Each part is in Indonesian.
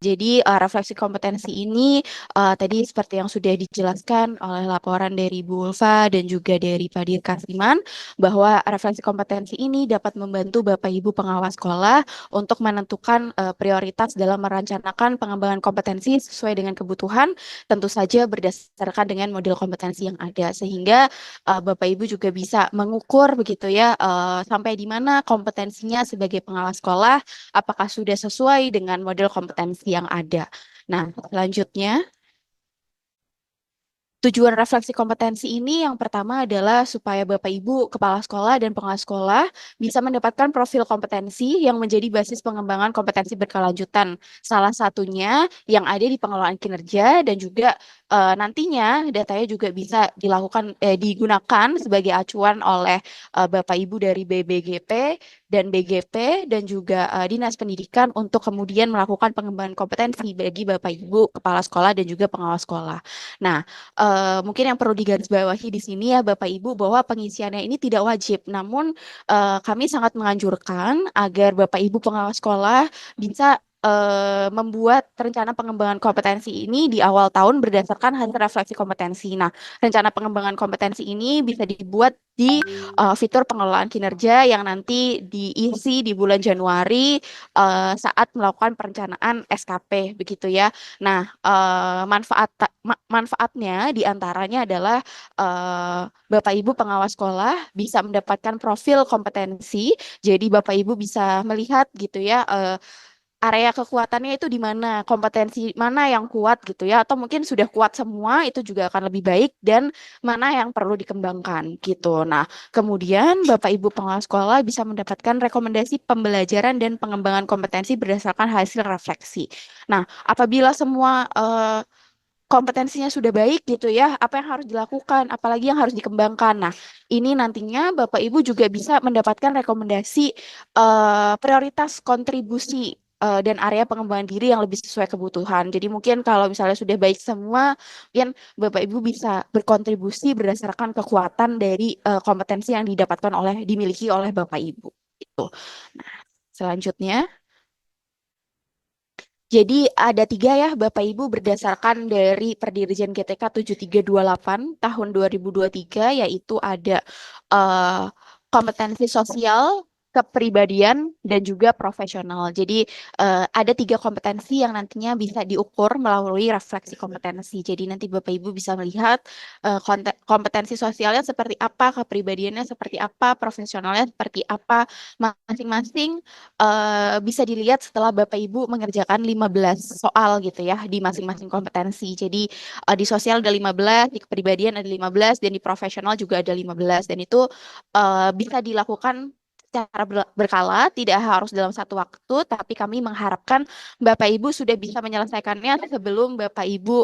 Jadi refleksi kompetensi ini tadi seperti yang sudah dijelaskan oleh laporan dari Bu Ulfa dan juga dari Pak Dirkasiman bahwa refleksi kompetensi ini dapat membantu Bapak Ibu pengawas sekolah untuk menentukan prioritas dalam merencanakan pengembangan kompetensi sesuai dengan kebutuhan, tentu saja berdasarkan dengan model kompetensi yang ada sehingga Bapak Ibu juga bisa mengukur begitu ya sampai di mana kompetensinya sebagai pengawas sekolah apakah sudah sesuai dengan model kompetensi yang ada. Nah, selanjutnya, tujuan refleksi kompetensi ini yang pertama adalah supaya Bapak Ibu, kepala sekolah dan pengawas sekolah bisa mendapatkan profil kompetensi yang menjadi basis pengembangan kompetensi berkelanjutan. Salah satunya yang ada di pengelolaan kinerja dan juga nantinya datanya juga bisa digunakan sebagai acuan oleh Bapak Ibu dari BBGP dan BGP dan juga Dinas Pendidikan untuk kemudian melakukan pengembangan kompetensi bagi Bapak Ibu, kepala sekolah dan juga pengawas sekolah. Nah, mungkin yang perlu digarisbawahi di sini ya Bapak Ibu bahwa pengisiannya ini tidak wajib. Namun kami sangat menganjurkan agar Bapak Ibu pengawas sekolah bisa membuat rencana pengembangan kompetensi ini di awal tahun berdasarkan hasil refleksi kompetensi. Nah, rencana pengembangan kompetensi ini bisa dibuat di fitur pengelolaan kinerja yang nanti diisi di bulan Januari saat melakukan perencanaan SKP begitu ya. Nah, manfaatnya diantaranya adalah Bapak Ibu pengawas sekolah bisa mendapatkan profil kompetensi. Jadi Bapak Ibu bisa melihat gitu ya area kekuatannya itu di mana, kompetensi mana yang kuat gitu ya, atau mungkin sudah kuat semua itu juga akan lebih baik dan mana yang perlu dikembangkan gitu. Nah, kemudian Bapak Ibu pengawas sekolah bisa mendapatkan rekomendasi pembelajaran dan pengembangan kompetensi berdasarkan hasil refleksi. Nah, apabila semua kompetensinya sudah baik gitu ya, apa yang harus dilakukan, apalagi yang harus dikembangkan. Nah, ini nantinya Bapak Ibu juga bisa mendapatkan rekomendasi prioritas kontribusi dan area pengembangan diri yang lebih sesuai kebutuhan. Jadi mungkin kalau misalnya sudah baik semua, mungkin Bapak Ibu bisa berkontribusi berdasarkan kekuatan dari kompetensi yang dimiliki oleh Bapak Ibu. Itu. Nah, selanjutnya. Jadi ada tiga ya Bapak Ibu berdasarkan dari Perdirjen GTK 7328 tahun 2023 yaitu ada eh, kompetensi sosial, kepribadian, dan juga profesional. Jadi ada tiga kompetensi yang nantinya bisa diukur melalui refleksi kompetensi. Jadi nanti Bapak Ibu bisa melihat kompetensi sosialnya seperti apa, kepribadiannya seperti apa, profesionalnya seperti apa, masing-masing bisa dilihat setelah Bapak Ibu mengerjakan 15 soal gitu ya di masing-masing kompetensi. Jadi di sosial ada 15, di kepribadian ada 15, dan di profesional juga ada 15. Dan itu bisa dilakukan secara berkala, tidak harus dalam satu waktu, tapi kami mengharapkan Bapak Ibu sudah bisa menyelesaikannya sebelum Bapak Ibu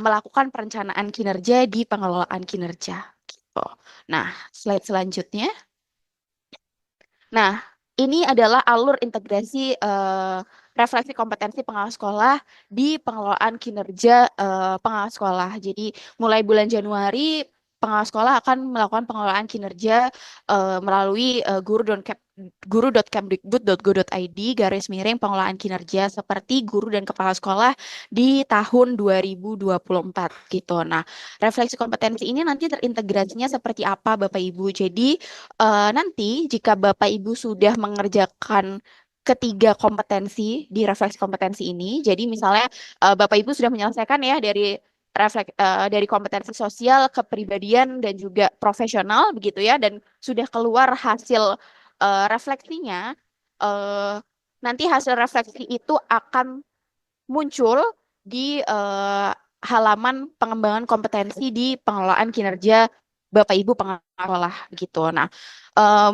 melakukan perencanaan kinerja di pengelolaan kinerja. Gitu. Nah, slide selanjutnya. Nah, ini adalah alur integrasi refleksi kompetensi pengawas sekolah di pengelolaan kinerja pengawas sekolah. Jadi, mulai bulan Januari, pengawas sekolah akan melakukan pengelolaan kinerja melalui guru.kemdikbud.go.id garis miring pengelolaan kinerja seperti guru dan kepala sekolah di tahun 2024 gitu. Nah, refleksi kompetensi ini nanti terintegrasinya seperti apa Bapak Ibu? Jadi nanti jika Bapak Ibu sudah mengerjakan ketiga kompetensi di refleksi kompetensi ini, jadi misalnya Bapak Ibu sudah menyelesaikan ya dari kompetensi sosial, kepribadian dan juga profesional begitu ya, dan sudah keluar hasil refleksinya, eh, nanti hasil refleksi itu akan muncul di halaman pengembangan kompetensi di pengelolaan kinerja Bapak Ibu pengelola gitu. Nah,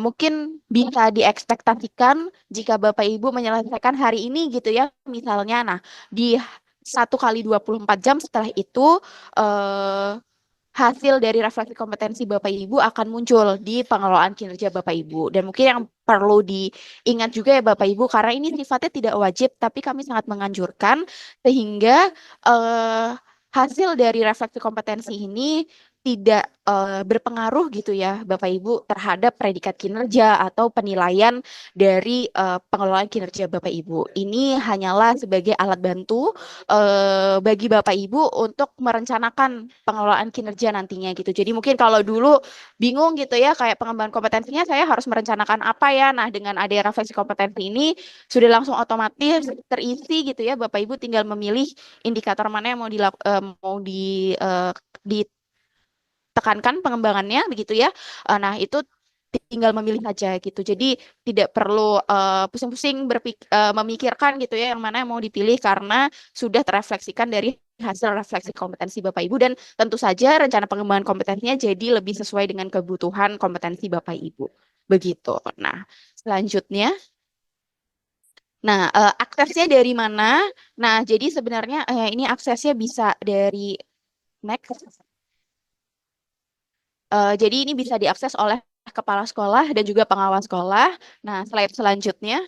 mungkin bisa diekspektasikan jika Bapak Ibu menyelesaikan hari ini gitu ya, misalnya. Nah, di 1 kali 24 jam setelah itu eh, hasil dari refleksi kompetensi Bapak Ibu akan muncul di pengelolaan kinerja Bapak Ibu. Dan mungkin yang perlu diingat juga ya Bapak Ibu, karena ini sifatnya tidak wajib, tapi kami sangat menganjurkan sehingga hasil dari refleksi kompetensi ini tidak berpengaruh gitu ya Bapak Ibu terhadap predikat kinerja atau penilaian dari pengelolaan kinerja Bapak Ibu. Ini hanyalah sebagai alat bantu bagi Bapak Ibu untuk merencanakan pengelolaan kinerja nantinya gitu. Jadi mungkin kalau dulu bingung gitu ya kayak pengembangan kompetensinya saya harus merencanakan apa ya. Nah, dengan ada refleksi kompetensi ini sudah langsung otomatis terisi gitu ya. Bapak Ibu tinggal memilih indikator mana yang mau ditekankan pengembangannya begitu ya. Nah, itu tinggal memilih aja gitu. Jadi tidak perlu pusing-pusing memikirkan gitu ya yang mana yang mau dipilih karena sudah terefleksikan dari hasil refleksi kompetensi Bapak Ibu dan tentu saja rencana pengembangan kompetensinya jadi lebih sesuai dengan kebutuhan kompetensi Bapak Ibu. Begitu. Nah, selanjutnya, nah aksesnya dari mana? Nah, jadi sebenarnya ini aksesnya bisa dari next. Jadi ini bisa diakses oleh kepala sekolah dan juga pengawas sekolah. Nah, slide selanjutnya.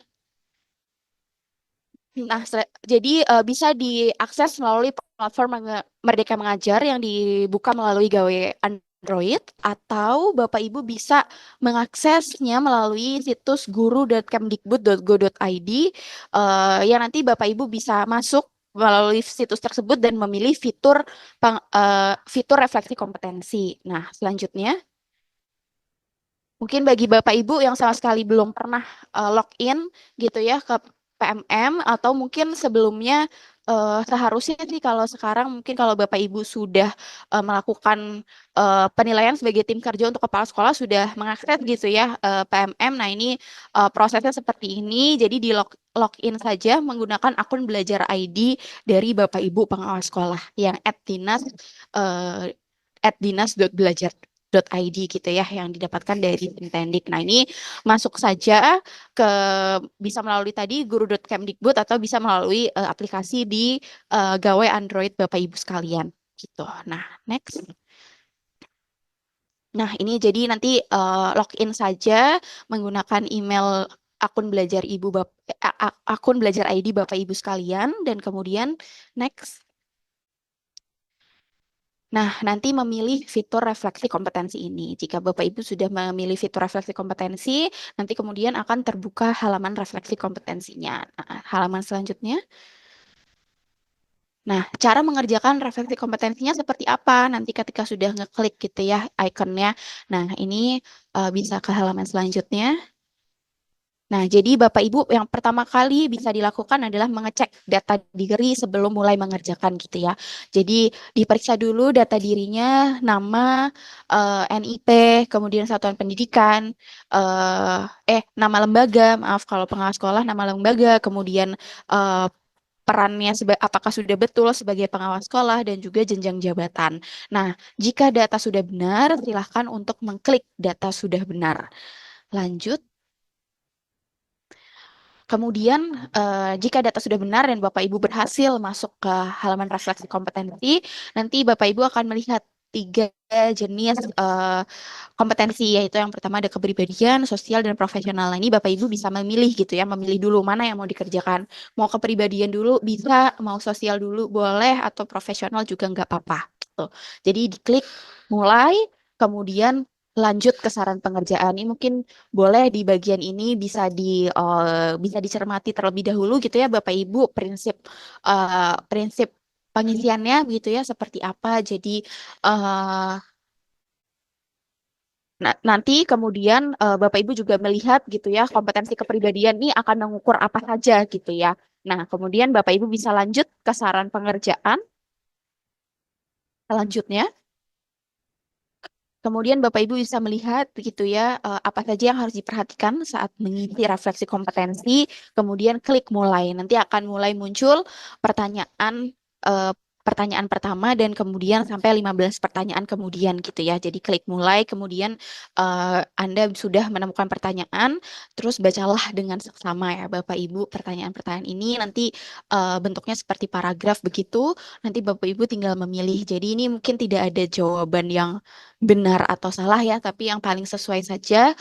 Nah, jadi bisa diakses melalui platform Merdeka Mengajar yang dibuka melalui Gawe Android atau Bapak Ibu bisa mengaksesnya melalui situs guru.kemdikbud.go.id yang nanti Bapak Ibu bisa masuk melalui situs tersebut dan memilih fitur refleksi kompetensi. Nah, selanjutnya mungkin bagi Bapak Ibu yang sama sekali belum pernah login gitu ya ke PMM atau mungkin sebelumnya seharusnya sih kalau sekarang mungkin kalau Bapak Ibu sudah melakukan penilaian sebagai tim kerja untuk kepala sekolah sudah mengakses gitu ya PMM. Nah, ini prosesnya seperti ini. Jadi di login saja menggunakan akun belajar ID dari Bapak Ibu pengawas sekolah yang eh, @dinas.belajar.id gitu ya yang didapatkan dari Tintendik. Nah, ini masuk saja ke bisa melalui tadi guru.kemdikbud atau bisa melalui aplikasi di gawai Android Bapak Ibu sekalian gitu. Nah, next. Nah, ini jadi nanti login saja menggunakan email akun belajar akun belajar ID Bapak Ibu sekalian dan kemudian next. Nah, nanti memilih fitur refleksi kompetensi ini. Jika Bapak Ibu sudah memilih fitur refleksi kompetensi, nanti kemudian akan terbuka halaman refleksi kompetensinya. Nah, halaman selanjutnya. Nah, cara mengerjakan refleksi kompetensinya seperti apa? Nanti ketika sudah ngeklik gitu ya ikonnya. Nah, ini bisa ke halaman selanjutnya. Nah, jadi Bapak Ibu yang pertama kali bisa dilakukan adalah mengecek data diri sebelum mulai mengerjakan gitu ya. Jadi diperiksa dulu data dirinya, nama, NIP, kemudian satuan pendidikan, nama lembaga, maaf kalau pengawas sekolah, nama lembaga, kemudian eh, perannya apakah sudah betul sebagai pengawas sekolah dan juga jenjang jabatan. Nah, jika data sudah benar, silahkan untuk mengklik data sudah benar. Lanjut. Kemudian, jika data sudah benar dan Bapak Ibu berhasil masuk ke halaman refleksi kompetensi, nanti Bapak Ibu akan melihat tiga jenis kompetensi, yaitu yang pertama ada kepribadian, sosial, dan profesional. Nah, ini Bapak Ibu bisa memilih gitu ya, memilih dulu mana yang mau dikerjakan. Mau kepribadian dulu bisa, mau sosial dulu boleh, atau profesional juga nggak apa-apa. Gitu. Jadi diklik mulai, kemudian lanjut ke saran pengerjaan. Ini mungkin boleh di bagian ini bisa dicermati terlebih dahulu gitu ya Bapak Ibu prinsip pengisiannya gitu ya seperti apa. Jadi eh, nanti kemudian Bapak Ibu juga melihat gitu ya kompetensi kepribadian ini akan mengukur apa saja gitu ya. Nah, kemudian Bapak Ibu bisa lanjut ke saran pengerjaan selanjutnya. Kemudian Bapak Ibu bisa melihat begitu ya apa saja yang harus diperhatikan saat mengisi refleksi kompetensi, kemudian klik mulai. Nanti akan mulai muncul pertanyaan eh, pertanyaan pertama dan kemudian sampai 15 pertanyaan kemudian gitu ya. Jadi klik mulai, kemudian Anda sudah menemukan pertanyaan, terus bacalah dengan seksama ya Bapak Ibu pertanyaan-pertanyaan ini nanti bentuknya seperti paragraf begitu. Nanti Bapak Ibu tinggal memilih. Jadi ini mungkin tidak ada jawaban yang benar atau salah ya, tapi yang paling sesuai saja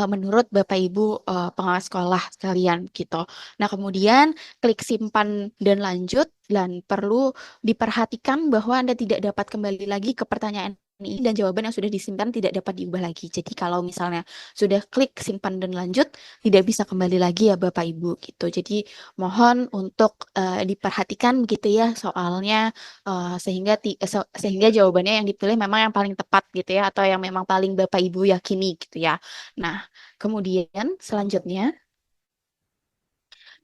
menurut Bapak Ibu pengawas sekolah sekalian gitu. Nah, kemudian klik simpan dan lanjut dan perlu diperhatikan bahwa Anda tidak dapat kembali lagi ke pertanyaan ini dan jawaban yang sudah disimpan tidak dapat diubah lagi. Jadi kalau misalnya sudah klik simpan dan lanjut, tidak bisa kembali lagi ya Bapak Ibu gitu. Jadi mohon untuk diperhatikan gitu ya soalnya sehingga jawabannya yang dipilih memang yang paling tepat gitu ya atau yang memang paling Bapak Ibu yakini gitu ya. Nah, kemudian selanjutnya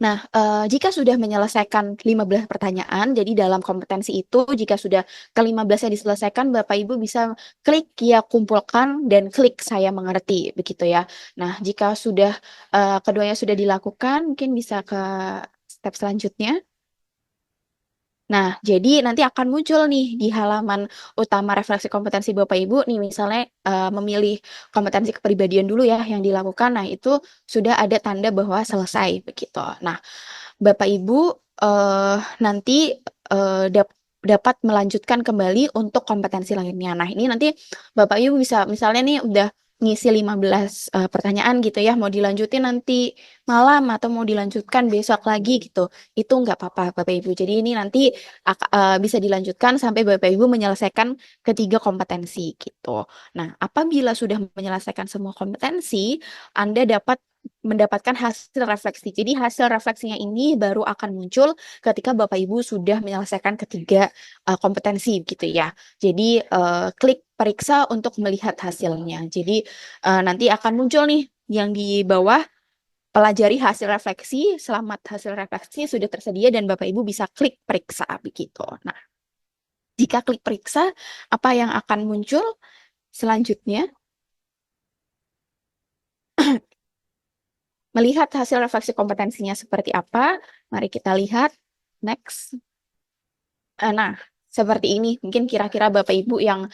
nah, jika sudah menyelesaikan 15 pertanyaan, jadi dalam kompetensi itu, jika sudah ke-15-nya diselesaikan, Bapak Ibu bisa klik ya kumpulkan dan klik saya mengerti, begitu ya. Nah, jika sudah keduanya sudah dilakukan, mungkin bisa ke step selanjutnya. Nah, jadi nanti akan muncul nih di halaman utama refleksi kompetensi Bapak Ibu nih misalnya memilih kompetensi kepribadian dulu ya yang dilakukan. Nah, itu sudah ada tanda bahwa selesai begitu. Nah, Bapak Ibu nanti dapat melanjutkan kembali untuk kompetensi lainnya. Nah, ini nanti Bapak Ibu bisa misalnya nih udah ngisi 15 pertanyaan gitu ya, mau dilanjutin nanti malam atau mau dilanjutkan besok lagi gitu. Itu nggak apa-apa Bapak Ibu. Jadi ini nanti bisa dilanjutkan sampai Bapak Ibu menyelesaikan ketiga kompetensi gitu. Nah, apabila sudah menyelesaikan semua kompetensi, Anda dapat mendapatkan hasil refleksi. Jadi hasil refleksinya ini baru akan muncul ketika Bapak Ibu sudah menyelesaikan ketiga kompetensi gitu ya. Jadi klik periksa untuk melihat hasilnya. Jadi nanti akan muncul nih yang di bawah pelajari hasil refleksi, selamat hasil refleksi sudah tersedia dan Bapak Ibu bisa klik periksa begitu. Nah, jika klik periksa, apa yang akan muncul selanjutnya? Melihat hasil refleksi kompetensinya seperti apa, mari kita lihat. Next. Nah, seperti ini. Mungkin kira-kira Bapak Ibu yang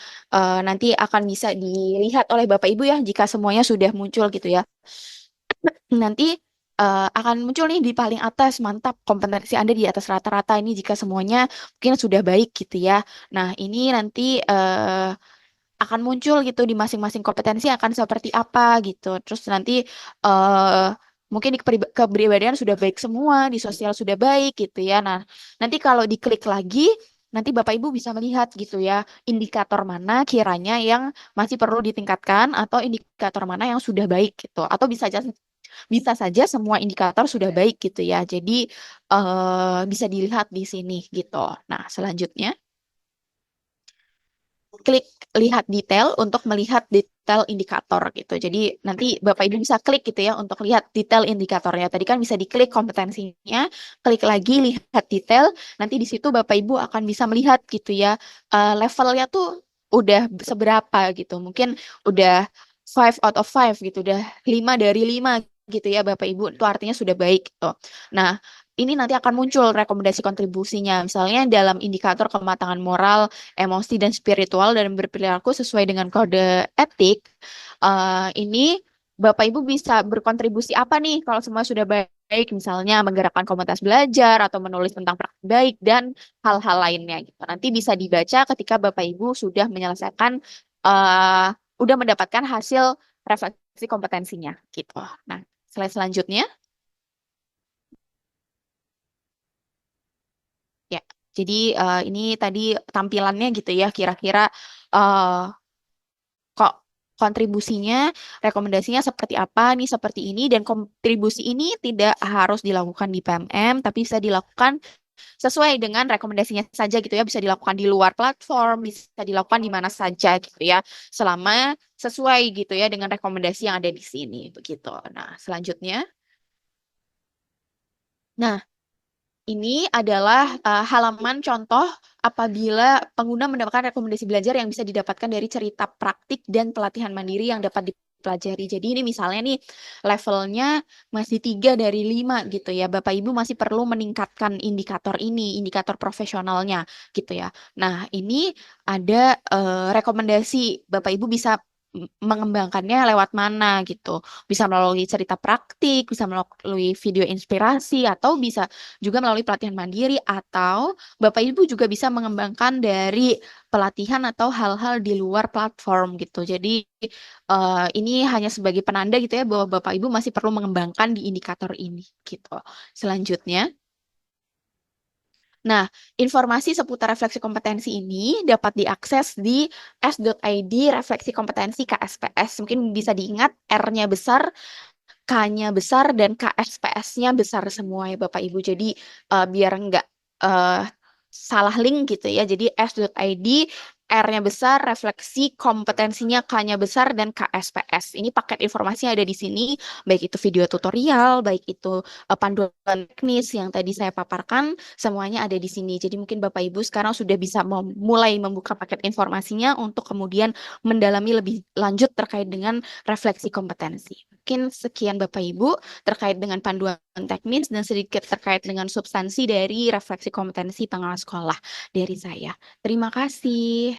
nanti akan bisa dilihat oleh Bapak Ibu ya, jika semuanya sudah muncul gitu ya. Nanti akan muncul nih di paling atas, mantap, kompetensi Anda di atas rata-rata ini jika semuanya mungkin sudah baik gitu ya. Nah, ini nanti akan muncul gitu di masing-masing kompetensi akan seperti apa gitu. Terus nanti eh mungkin di kepribadian sudah baik semua, di sosial sudah baik gitu ya. Nah, nanti kalau diklik lagi, nanti Bapak Ibu bisa melihat gitu ya, indikator mana kiranya yang masih perlu ditingkatkan atau indikator mana yang sudah baik gitu. Atau bisa saja semua indikator sudah baik gitu ya. Jadi bisa dilihat di sini gitu. Nah, selanjutnya klik lihat detail untuk melihat detail indikator gitu. Jadi nanti Bapak Ibu bisa klik gitu ya untuk lihat detail indikatornya. Tadi kan bisa diklik kompetensinya, klik lagi lihat detail. Nanti di situ Bapak Ibu akan bisa melihat gitu ya levelnya tuh udah seberapa gitu. Mungkin udah 5 out of 5 gitu, udah 5 dari 5 gitu ya Bapak Ibu. Itu artinya sudah baik gitu. Nah, ini nanti akan muncul rekomendasi kontribusinya. Misalnya dalam indikator kematangan moral, emosi dan spiritual dan berperilaku sesuai dengan kode etik, ini Bapak Ibu bisa berkontribusi apa nih kalau semua sudah baik, misalnya menggerakkan komunitas belajar atau menulis tentang praktik baik dan hal-hal lainnya gitu. Nanti bisa dibaca ketika Bapak Ibu sudah menyelesaikan udah mendapatkan hasil refleksi kompetensinya gitu. Nah, slide selanjutnya ya. Jadi ini tadi tampilannya gitu ya, kira-kira eh, kok kontribusinya, rekomendasinya seperti apa nih, seperti ini, dan kontribusi ini tidak harus dilakukan di PMM, tapi bisa dilakukan sesuai dengan rekomendasinya saja gitu ya, bisa dilakukan di luar platform, bisa dilakukan di mana saja gitu ya, selama sesuai gitu ya dengan rekomendasi yang ada di sini, begitu. Nah, selanjutnya. Nah, ini adalah halaman contoh apabila pengguna mendapatkan rekomendasi belajar yang bisa didapatkan dari cerita praktik dan pelatihan mandiri yang dapat dipelajari. Jadi ini misalnya nih levelnya masih 3 dari 5 gitu ya. Bapak Ibu masih perlu meningkatkan indikator ini, indikator profesionalnya gitu ya. Nah, ini ada rekomendasi Bapak Ibu bisa mengembangkannya lewat mana gitu. Bisa melalui cerita praktik, bisa melalui video inspirasi, atau bisa juga melalui pelatihan mandiri atau Bapak Ibu juga bisa mengembangkan dari pelatihan atau hal-hal di luar platform gitu. Jadi ini hanya sebagai penanda gitu ya bahwa Bapak Ibu masih perlu mengembangkan di indikator ini gitu. Selanjutnya Nah, informasi seputar refleksi kompetensi ini dapat diakses di s.id refleksi kompetensi KSPS. Mungkin bisa diingat R-nya besar, K-nya besar, dan KSPS-nya besar semua ya Bapak Ibu. Jadi biar nggak eh, salah link gitu ya. Jadi s.id R-nya besar, refleksi kompetensinya K-nya besar, dan KSPS. Ini paket informasinya ada di sini, baik itu video tutorial, baik itu panduan teknis yang tadi saya paparkan, semuanya ada di sini. Jadi mungkin Bapak Ibu sekarang sudah bisa mulai membuka paket informasinya untuk kemudian mendalami lebih lanjut terkait dengan refleksi kompetensi. Mungkin sekian Bapak Ibu terkait dengan panduan teknis dan sedikit terkait dengan substansi dari refleksi kompetensi pengelola sekolah dari saya. Terima kasih.